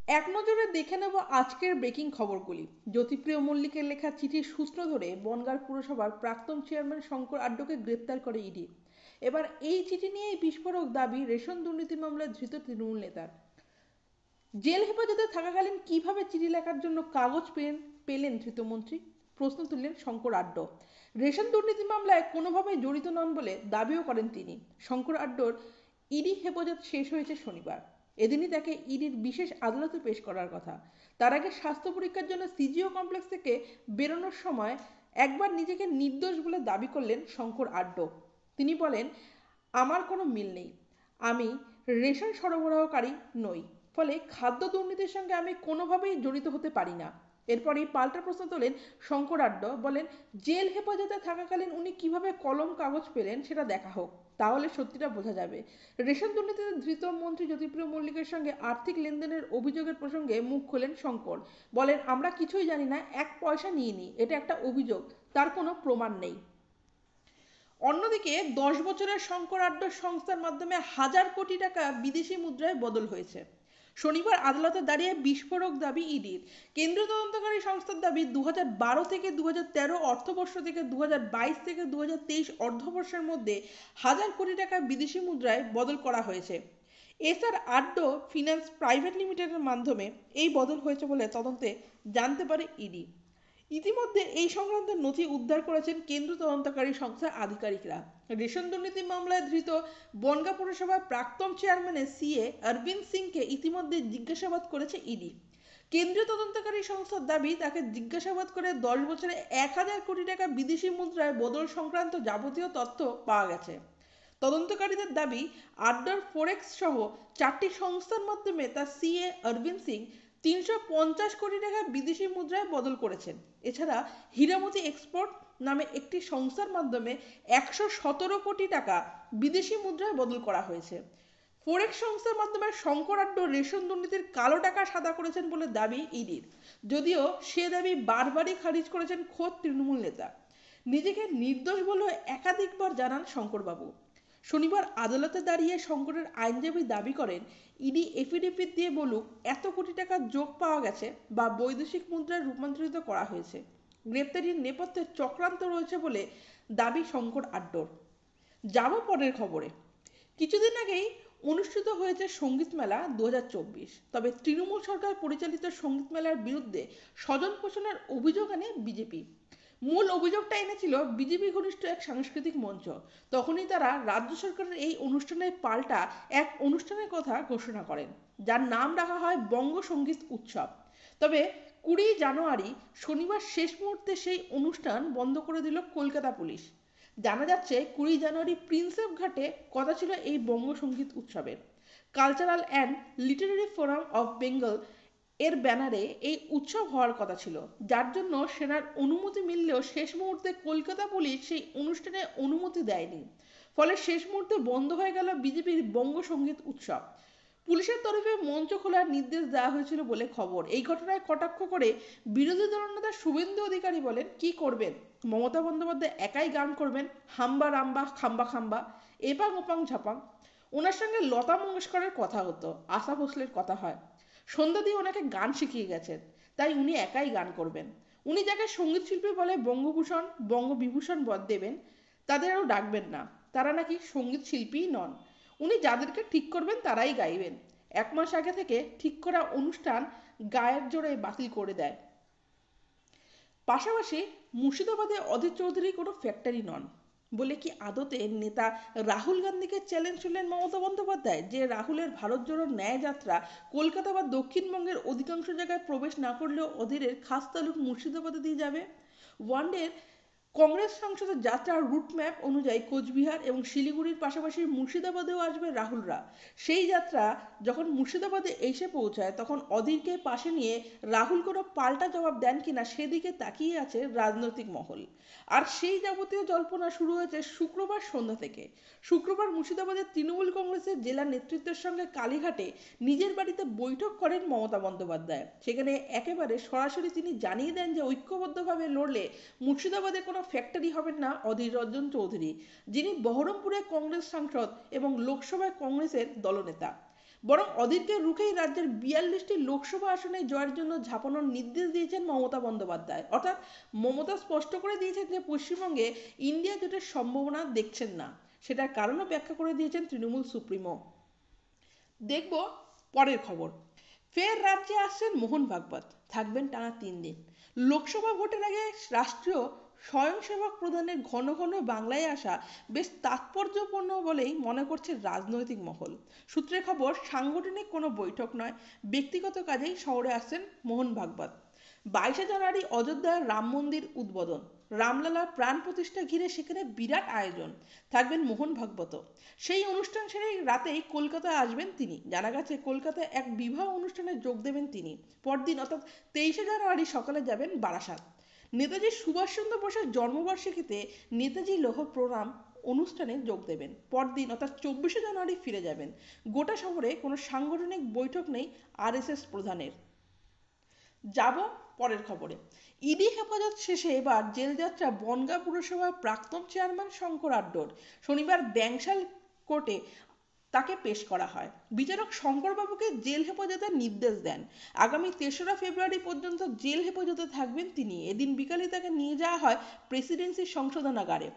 এক নজরে দেখে নেব আজকের ব্রেকিং খবরগুলি। জ্যোতিপ্রিয় মল্লিকের লেখা চিঠির সূত্র ধরে বনগাঁ পুরসভার প্রাক্তন চেয়ারম্যান শঙ্কর আড্ডকে গ্রেপ্তার করে ইডি। এবার এই চিঠি নিয়েই বিস্ফোরক দাবি রেশন দুর্নীতি মামলায় ধৃত তৃণমূল নেতার। জেল হেফাজতে থাকাকালীন কিভাবে চিঠি লেখার জন্য কাগজ পেলেন ধৃতমন্ত্রী, প্রশ্ন তুললেন শঙ্কর আড্ড। রেশন দুর্নীতি মামলায় কোনোভাবেই জড়িত নন বলে দাবিও করেন তিনি। শঙ্কর আড্ডর ইডি হেফাজত শেষ হয়েছে শনিবার। এদিনই তাকে ইডির বিশেষ আদালতে পেশ করার কথা। তার আগে স্বাস্থ্য পরীক্ষার জন্য সিজিও কমপ্লেক্স থেকে বেরোনোর সময় একবার নিজেকে নির্দোষ বলে দাবি করলেন শঙ্কর আড্ড। তিনি বলেন, আমার কোনো মিল নেই, আমি রেশন সরবরাহকারী নই, ফলে খাদ্য দুর্নীতির সঙ্গে আমি কোনোভাবেই জড়িত হতে পারি না। এরপরই পাল্টা প্রশ্ন তোলেন শঙ্কর আড্ড, বলেন জেল হেফাজতে থাকাকালীন উনি কিভাবে কলম কাগজ পেলেন সেটা দেখা হোক, তাহলে সত্যিটা বোঝা যাবে। রেশন দুর্নীতিতে ধৃত মন্ত্রী জ্যোতিপ্রিয় মল্লিকের সঙ্গে আর্থিক লেনদেনের অভিযোগের প্রসঙ্গে মুখ খোলেন শঙ্কর। বলেন, আমরা কিছুই জানি না, এক পয়সা নিইনি, এটা একটা অভিযোগ, তার কোনো প্রমাণ নেই। অন্যদিকে 10 বছরের শঙ্কর আড্ডর সংস্থার মাধ্যমে হাজার কোটি টাকা বিদেশি মুদ্রায় বদল হয়েছে। শনিবার আদালতে দাঁড়িয়ে বিস্ফোরক দাবি ইডির। কেন্দ্রীয় তদন্তকারী সংস্থার দাবি 2012 থেকে 2013 অর্থবর্ষ থেকে 2022 থেকে 2023 অর্থবর্ষের মধ্যে হাজার কোটি টাকা বিদেশি মুদ্রায় বদল করা হয়েছে। এসআর আড্ডো ফিন্যান্স প্রাইভেট লিমিটেডের মাধ্যমে এই বদল হয়েছে বলে তদন্তে জানতে পারে ইডি। ইতিমধ্যে এই সংক্রান্ত নথি উদ্ধার করেছেন কেন্দ্র তদন্তকারী সংস্থার আধিকারিকরা। রেশন দুর্নীতি মামলায় ধৃত বনগাঁ পুরসভার প্রাক্তন চেয়ারম্যানের সিএ অরবিন্দ সিংকে ইতিমধ্যে জিজ্ঞাসাবাদ করেছে ইডি। কেন্দ্রীয় তদন্তকারী সংস্থার দাবি, তাকে জিজ্ঞাসাবাদ করে 10 বছরে 1000 কোটি টাকা বিদেশি মুদ্রায় বদল সংক্রান্ত যাবতীয় তথ্য পাওয়া গেছে। তদন্তকারীদের দাবি, আড্ডার ফোরেক্স সহ 4টি সংস্থার মাধ্যমে তার সিএ অরবিন্দ সিং 350 কোটি টাকা বিদেশি মুদ্রায় বদল করেছেন। এছাড়া হীরামতি এক্সপোর্ট নামে একটি সংস্থার মাধ্যমে 117 কোটি টাকা বিদেশি মুদ্রায় বদল করা হয়েছে। ফোরেক্স সংস্থার মাধ্যমে শঙ্কর আড্ড রেশন দুর্নীতির কালো টাকা সাদা করেছেন বলে দাবি ইডির। যদিও সে দাবি বারবারই খারিজ করেছেন খোদ তৃণমূল নেতা। নিজেকে নির্দোষ বলে একাধিকবার জানান শঙ্করবাবু। শনিবার আদালতে দাঁড়িয়ে শঙ্করের আইনজীবী দাবি করেন, ইডি এফিডেভিট দিয়ে বলুক এত কোটি টাকার যোগ পাওয়া গেছে বা বৈদেশিক মুদ্রায় রূপান্তরিত করা হয়েছে, গ্রেপ্তারির নেপথ্যে চক্রান্ত রয়েছে বলে দাবি শঙ্কর আড্ডর। যাব পরের খবরে। কিছুদিন আগেই অনুষ্ঠিত হয়েছে সঙ্গীত মেলা 2024। তবে তৃণমূল সরকার পরিচালিত সঙ্গীত মেলার বিরুদ্ধে স্বজন পোষণের অভিযোগ আনে বিজেপি। মূল অভিযোগটা এনেছিল বিজেপি ঘনিষ্ঠ এক সাংস্কৃতিক মঞ্চ। তখনই তারা রাজ্য সরকারের এই অনুষ্ঠানের পাল্টা এক অনুষ্ঠানের কথা ঘোষণা করেন, যার নাম রাখা হয় বঙ্গ সঙ্গীত উৎসব। তবে 20 জানুয়ারি শনিবার শেষ মুহূর্তে সেই অনুষ্ঠান বন্ধ করে দিল কলকাতা পুলিশ। জানা যাচ্ছে 20 জানুয়ারি প্রিন্সেপ ঘাটে কথা ছিল এই বঙ্গ সঙ্গীত উৎসবের। Cultural and literary forum of Bengal এর ব্যানারে এই উৎসব হওয়ার কথা ছিল, যার জন্য সেনার অনুমতি মিললেও শেষ মুহূর্তে কলকাতা পুলিশ সেই অনুষ্ঠানে অনুমতি দেয়নি। ফলে শেষ মুহূর্তে বন্ধ হয়ে গেল বিজেপির বঙ্গ সঙ্গীত উৎসব। পুলিশের তরফে মঞ্চ খোলার নির্দেশ দেওয়া হয়েছিল বলে খবর। এই ঘটনায় কটাক্ষ করে বিরোধী দলনেতা শুভেন্দু অধিকারী বলেন, কি করবেন, মমতা বন্দ্যোপাধ্যায় একাই গান করবেন, হাম্বা রাম্বা খাম্বা খাম্বা, এপাং ওপাং ঝাপাং। ওনার সঙ্গে লতা মঙ্গেশকরের কথা হতো, আশা ভোসলের কথা হয়, সন্ধ্যা দিয়ে ওনাকে গান শিখিয়ে গেছেন, তাই উনি একাই গান করবেন। উনি যাকে সঙ্গীত শিল্পী বলে বঙ্গভূষণ বঙ্গবিভূষণ দেবেন, তাদেরও ডাকবেন না, তারা নাকি সঙ্গীত শিল্পীই নন। উনি যাদেরকে ঠিক করবেন তারাই গাইবেন। 1 মাস আগে থেকে ঠিক করা অনুষ্ঠান গায়ের জোরে বাতিল করে দেয়। পাশাপাশি মুর্শিদাবাদে অধীর চৌধুরী কোনো ফ্যাক্টরি নন বলে কি আদতে নেতা রাহুল গান্ধীকে চ্যালেঞ্জ করলেন মমতা বন্দ্যোপাধ্যায়, যে রাহুলের ভারত জোড়ো ন্যায় যাত্রা কলকাতা বা দক্ষিণবঙ্গের অধিকাংশ জায়গায় প্রবেশ না করলেও অধীরের খাস তালুক মুর্শিদাবাদে দিয়ে যাবে। ওয়ানডের কংগ্রেস সাংসদের যাত্রার রুটম্যাপ অনুযায়ী কোচবিহার এবং শিলিগুড়ির পাশাপাশি মুর্শিদাবাদেও আসবে রাহুলরা। সেই যাত্রা যখন মুর্শিদাবাদে এসে পৌঁছায় তখন অধীরকে পাশে নিয়ে রাহুল কোনো পাল্টা জবাব দেন কিনা সেদিকে তাকিয়ে আছে রাজনৈতিক মহল। আর সেই যাবতীয় জল্পনা শুরু হয়েছে শুক্রবার সন্ধ্যা থেকে। শুক্রবার মুর্শিদাবাদের তৃণমূল কংগ্রেসের জেলা নেতৃত্বের সঙ্গে কালীঘাটে নিজের বাড়িতে বৈঠক করেন মমতা বন্দ্যোপাধ্যায়। সেখানে একেবারে সরাসরি তিনি জানিয়ে দেন যে ঐক্যবদ্ধভাবে লড়লে মুর্শিদাবাদে কোনো ফ্যাক্টরি হবেন না অধীর রঞ্জন চৌধুরী, যিনি বহরমপুরে কংগ্রেস সাংসদ এবং লোকসভায় কংগ্রেসের দলনেতা। বরং অধীরকে রুখেই রাজ্যের 42টি লোকসভা আসনে জয়ের জন্য ঝাঁপানোর নির্দেশ দিয়েছেন মমতা বন্দ্যোপাধ্যায়। অর্থাৎ মমতা স্পষ্ট করে দিয়েছেন যে পশ্চিমবঙ্গে ইন্ডিয়া জোটের সম্ভাবনা দেখছেন না, সেটার কারণও ব্যাখ্যা করে দিয়েছেন তৃণমূল সুপ্রিমো। দেখব পরের খবর। ফের রাজ্যে আসছেন মোহন ভাগবত, থাকবেন টানা 3 দিন। লোকসভা ভোটের আগে রাষ্ট্রীয় স্বয়ংসেবক প্রধানের ঘন ঘন বাংলায় আসা বেশ তাৎপর্যপূর্ণ বলেই মনে করছে রাজনৈতিক মহল। সূত্রের খবর, সাংগঠনিক কোনো বৈঠক নয়, ব্যক্তিগত কাজেই শহরে আসছেন মোহন ভাগবত। 22শে জানুয়ারি অযোধ্যার রাম মন্দির উদ্বোধন, রামলালার প্রাণ প্রতিষ্ঠা ঘিরে সেখানে বিরাট আয়োজন, থাকবেন মোহন ভাগবত। সেই অনুষ্ঠান সেরে রাতেই কলকাতায় আসবেন তিনি। জানা গেছে কলকাতায় এক বিবাহ অনুষ্ঠানে যোগ দেবেন তিনি। পরদিন অর্থাৎ 23শে জানুয়ারি সকালে যাবেন বারাসাত। নেতাজি সুভাষচন্দ্র বোসের জন্মবার্ষিকীতে নেতাজি লৌহ প্রণাম অনুষ্ঠানে যোগ দেবেন। পরদিন অর্থাৎ 24শে জানুয়ারি ফিরে যাবেন। গোটা শহরে কোনো সাংগঠনিক বৈঠক নেই আরএসএস প্রধানের। যাব পরের খবরে। ইডি হেফাজত শেষে এবার জেলযাত্রা বনগাঁ পুরসভার প্রাক্তন চেয়ারম্যান শঙ্কর আড্ডর। শনিবার ব্যাংশাল কোর্টে তাকে পেশ করা হয়। বিচারক শঙ্করবাবুকে জেল হেফাজতের নির্দেশ দেন। আগামী 3রা ফেব্রুয়ারি পর্যন্ত জেল হেফাজতে থাকবেন তিনি। এদিন বিকালে তাকে নিয়ে যাওয়া হয় প্রেসিডেন্সি সংশোধনাগারে।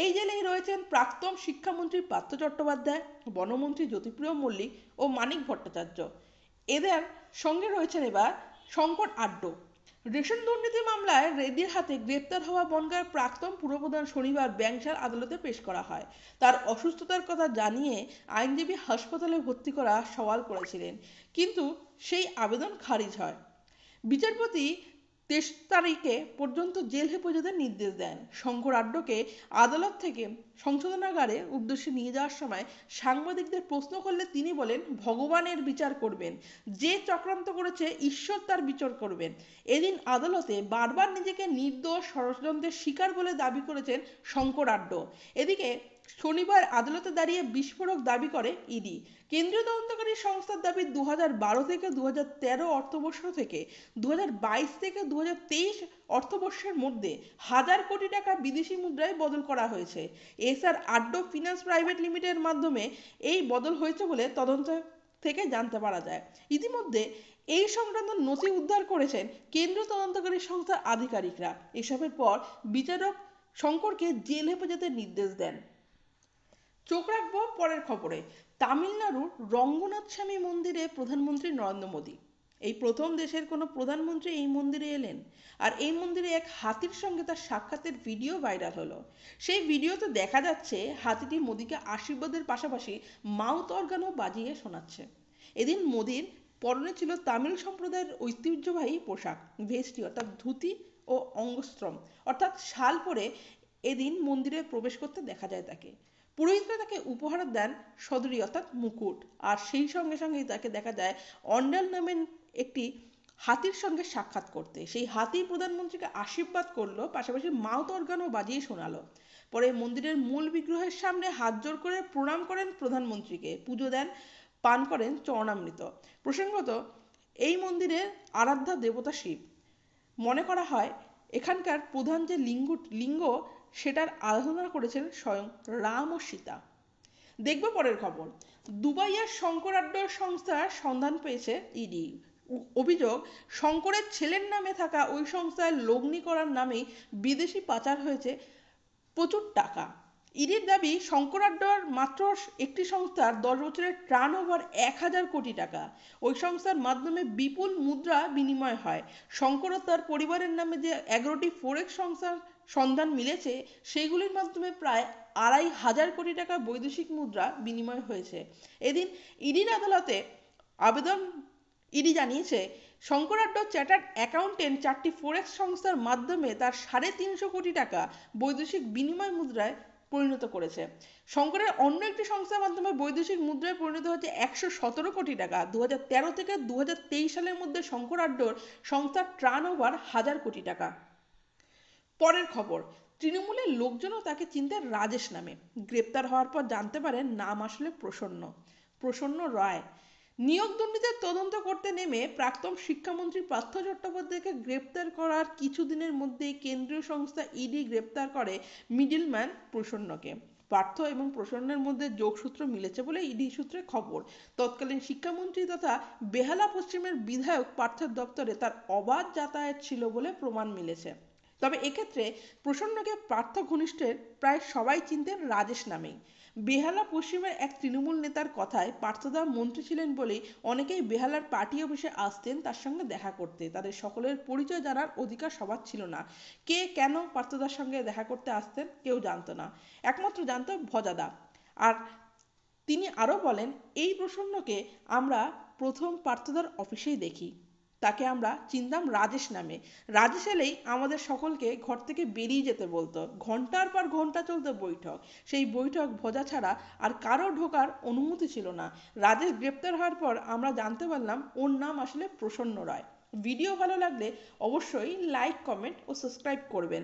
এই জেলেই রয়েছেন প্রাক্তন শিক্ষামন্ত্রী পার্থ চট্টোপাধ্যায়, বনমন্ত্রী জ্যোতিপ্রিয় মল্লিক ও মানিক ভট্টাচার্য। এদের সঙ্গে রয়েছেন এবার শঙ্কর আড্ড। রেশন দুর্নীতি মামলায় রেডির হাতে গ্রেপ্তার হওয়া বনগাঁর প্রাক্তন পুরপ্রধান শনিবার ব্যাংশাল আদালতে পেশ করা হয়। তার অসুস্থতার কথা জানিয়ে আইনজীবী হাসপাতালে ভর্তি করা সওয়াল করেছিলেন, কিন্তু সেই আবেদন খারিজ হয়। বিচারপতি 23 তারিখে পর্যন্ত জেল হেফাজতের নির্দেশ দেন। শঙ্কর আড্ডকে আদালত থেকে সংশোধনাগারের উদ্দেশ্যে নিয়ে যাওয়ার সময় সাংবাদিকদের প্রশ্ন করলে তিনি বলেন, ভগবানের বিচার করবেন, যে চক্রান্ত করেছে ঈশ্বর তার বিচার করবেন। এদিন আদালতে বারবার নিজেকে নির্দোষ ষড়যন্ত্রের শিকার বলে দাবি করেছেন শঙ্কর আড্ড। এদিকে শনিবার আদালতে দাঁড়িয়ে বিস্ফোরক দাবি করে ইডি। কেন্দ্রীয় তদন্তকারী সংস্থার দাবি 2012 থেকে 2013 অর্থবর্ষ থেকে 2022 থেকে 2023 অর্থবর্ষের মধ্যে 1000 কোটি টাকা বিদেশি মুদ্রায় বদল করা হয়েছে। এসআর আড্ড ফিন্যান্স প্রাইভেট লিমিটেডের মাধ্যমে এই বদল হয়েছে বলে তদন্ত থেকে জানতে পারা যায়। ইতিমধ্যে এই সংক্রান্ত নথি উদ্ধার করেছেন কেন্দ্রীয় তদন্তকারী সংস্থার আধিকারিকরা। এসবের পর বিচারক শঙ্করকে জেল হেফাজতের নির্দেশ দেন। চোখ রাখবো পরের খবরে। তামিলনাড়ুর রঙ্গনাথস্বামী মন্দিরে প্রধানমন্ত্রী নরেন্দ্র মোদী। এই প্রথম দেশের কোনো প্রধানমন্ত্রী এই মন্দিরে এলেন। আর এই মন্দিরে এক হাতির সঙ্গে তার সাক্ষাতের ভিডিও ভাইরাল হলো। সেই ভিডিওতে দেখা যাচ্ছে হাতিটি মোদীকে আশীর্বাদের পাশাপাশি মাউথ অর্গানও বাজিয়ে শোনাচ্ছে। এদিন মোদীর পরনে ছিল তামিল সম্প্রদায়ের ঐতিহ্যবাহী পোশাক, ভেস্টি অর্থাৎ ধুতি ও অঙ্গস্ত্রম অর্থাৎ শাল পরে এদিন মন্দিরে প্রবেশ করতে দেখা যায় তাকে। পুরোহিতরা তাকে উপহার দেন সদরি অর্থাৎ মুকুট, আর সেই সঙ্গে সঙ্গেই তাকে দেখা যায় অন্ডাল নামের একটি হাতির সঙ্গে সাক্ষাৎ করতে। সেই হাতি প্রধানমন্ত্রীকে আশীর্বাদ করলো, পাশাপাশি মাউথ অর্গানও বাজিয়ে শোনালো। পরে মন্দিরের মূল বিগ্রহের সামনে হাত জোর করে প্রণাম করেন প্রধানমন্ত্রীকে, পুজো দেন, পান করেন চরণামৃত। প্রসঙ্গত, এই মন্দিরের আরাধ্যা দেবতা শিব। মনে করা হয় এখানকার প্রধান যে লিঙ্গ সেটার আরাধনা করেছেন স্বয়ং রাম ও সীতা। দেখব পরের খবর। দুবাইয়ের শঙ্কর আড্ডর সংস্থার সন্ধান পেয়েছে ইডি। অভিযোগ, শঙ্করের ছেলের নামে থাকা ওই সংস্থার লগ্নি করার নামে বিদেশি পাচার হয়েছে প্রচুর টাকা। ইডির দাবি, শঙ্কর আড্ডার মাত্র একটি সংস্থার 10 বছরের টার্ন ওভার 1000 কোটি টাকা। ওই সংস্থার মাধ্যমে বিপুল মুদ্রা বিনিময় হয়। শঙ্কর ও তার পরিবারের নামে যে 11টি ফরেক্স সংস্থার সন্ধান মিলেছে, সেইগুলির মাধ্যমে প্রায় 2500 কোটি টাকা বৈদেশিক মুদ্রা বিনিময় হয়েছে। এদিন ইডির আদালতে আবেদন ইডি জানিয়েছে, শঙ্কর আড্ড চার্টার্ড অ্যাকাউন্টেন্ট 4টি ফরেক্স সংস্থার মাধ্যমে তার 350 কোটি টাকা বৈদেশিক বিনিময় মুদ্রায় পরিণত করেছে। শঙ্করের অন্য একটি সংস্থার মাধ্যমে বৈদেশিক মুদ্রায় পরিণত হচ্ছে 117 কোটি টাকা। 2013 থেকে 2023 সালের মধ্যে শঙ্কর আড্ডর সংস্থার টার্ন ওভার 1000 কোটি টাকা। পরের খবর। তৃণমূলের লোকজনও তাকে চিনতেন রাজেশ নামে। গ্রেপ্তার হওয়ার পর জানতে পারেন নাম আসলে প্রসন্ন রায়। নিয়োগ দুর্নীতির তদন্ত করতে নেমে প্রাক্তন শিক্ষামন্ত্রী পার্থ চট্টোপাধ্যায়কে গ্রেপ্তার করার কিছুদিনের মধ্যেই কেন্দ্রীয় সংস্থা ইডি গ্রেপ্তার করে মিডলম্যান প্রসন্নকে। পার্থ এবং প্রসন্নের মধ্যে যোগসূত্র মিলেছে বলে ইডি সূত্রে খবর। তৎকালীন শিক্ষামন্ত্রী তথা বেহালা পশ্চিমের বিধায়ক পার্থের দপ্তরে তার অবাধ যাতায়াত ছিল বলে প্রমাণ মিলেছে। তবে এক্ষেত্রে প্রসন্নকে পার্থ ঘনিষ্ঠের প্রায় সবাই চিনতেন রাজেশ নামেই। বেহালা পশ্চিমের এক তৃণমূল নেতার কথায় পার্থদা মন্ত্রী ছিলেন বলেই অনেকেই বেহালার পার্টি অফিসে আসতেন তার সঙ্গে দেখা করতে। তাদের সকলের পরিচয় জানার অধিকার সবার ছিল না। কে কেন পার্থদার সঙ্গে দেখা করতে আসতেন কেউ জানতো না, একমাত্র জানতো ভজাদা। আর তিনি আরও বলেন, এই প্রসন্নকে আমরা প্রথম পার্থদার অফিসেই দেখি। তাকে আমরা চিনতাম রাজেশ নামে। রাজেশ এলেই আমাদের সকলকে ঘর থেকে বেরিয়ে যেতে বলতো। ঘন্টার পর ঘন্টা চলতো বৈঠক। সেই বৈঠক ভজা ছাড়া আর কারো ঢোকার অনুমতি ছিল না। রাজেশ গ্রেপ্তার হওয়ার পর আমরা জানতে পারলাম ওর নাম আসলে প্রসন্ন রায়। ভিডিও ভালো লাগলে অবশ্যই লাইক, কমেন্ট ও সাবস্ক্রাইব করবেন।